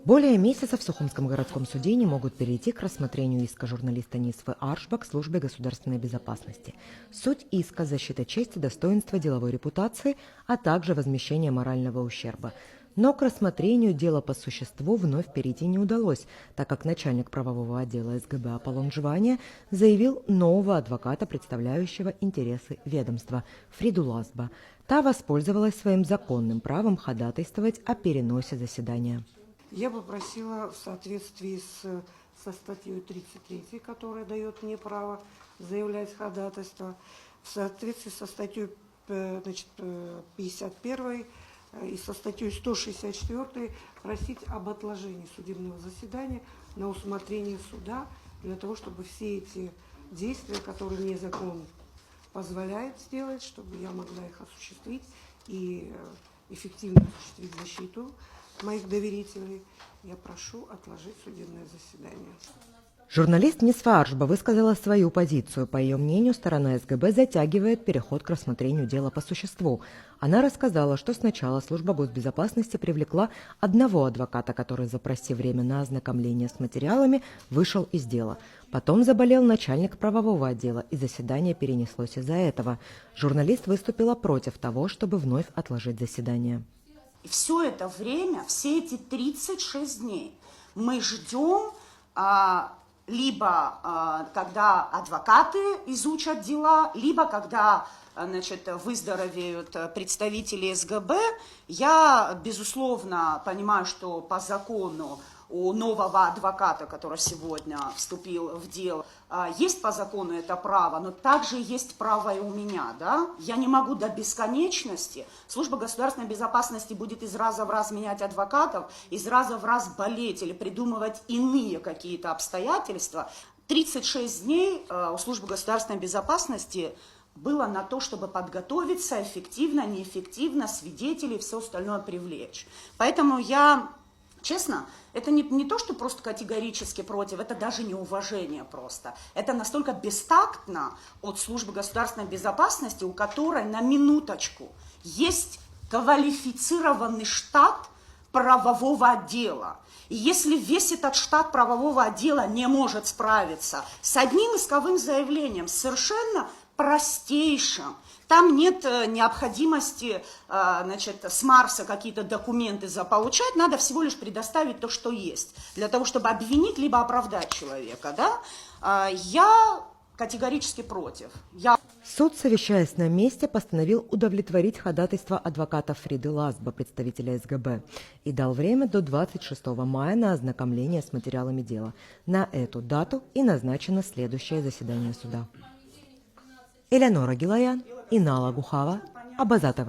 Более месяца в Сухумском городском суде не могут перейти к рассмотрению иска журналиста Нисвы Аршба к службе государственной безопасности. Суть иска – защита чести, достоинства, деловой репутации, а также возмещение морального ущерба. Но к рассмотрению дела по существу вновь перейти не удалось, так как начальник правового отдела СГБ Аполлон Жвания заявил нового адвоката, представляющего интересы ведомства, Фриду Лазба. Та воспользовалась своим законным правом ходатайствовать о переносе заседания. Я бы просила в соответствии со статьей 33, которая дает мне право заявлять ходатайство, в соответствии со статьей 51 и со статьей 164 просить об отложении судебного заседания на усмотрение суда, для того, чтобы все эти действия, которые мне закон позволяет сделать, чтобы я могла их осуществить и эффективно осуществить защиту моих доверителей, я прошу отложить судебное заседание. Журналист Нисва Аршба высказала свою позицию. По ее мнению, сторона СГБ затягивает переход к рассмотрению дела по существу. Она рассказала, что сначала служба госбезопасности привлекла одного адвоката, который, запросив время на ознакомление с материалами, вышел из дела. Потом заболел начальник правового отдела, и заседание перенеслось из-за этого. Журналист выступила против того, чтобы вновь отложить заседание. И все это время, все эти 36 дней мы ждем, либо когда адвокаты изучат дела, либо когда выздоровеют представители СГБ. Я, безусловно, понимаю, что по закону у нового адвоката, который сегодня вступил в дело, есть по закону это право, но также есть право и у меня, да? Я не могу до бесконечности. Служба государственной безопасности будет из раза в раз менять адвокатов, из раза в раз болеть или придумывать иные какие-то обстоятельства. 36 дней у службы государственной безопасности было на то, чтобы подготовиться эффективно, неэффективно, свидетелей и все остальное привлечь. Поэтому я... Честно, это не то, что просто категорически против, это даже неуважение просто. Это настолько бестактно от службы государственной безопасности, у которой на минуточку есть квалифицированный штат правового отдела. И если весь этот штат правового отдела не может справиться с одним исковым заявлением, совершенно простейшим, там нет необходимости, с Марса какие-то документы заполучать, надо всего лишь предоставить то, что есть, для того, чтобы обвинить либо оправдать человека, да? Я категорически против. Суд, совещаясь на месте, постановил удовлетворить ходатайство адвоката Фриды Лазба, представителя СГБ, и дал время до 26 мая на ознакомление с материалами дела. На эту дату и назначено следующее заседание суда. Элеонора Гилаян, Инала Гухава, Абаза ТВ.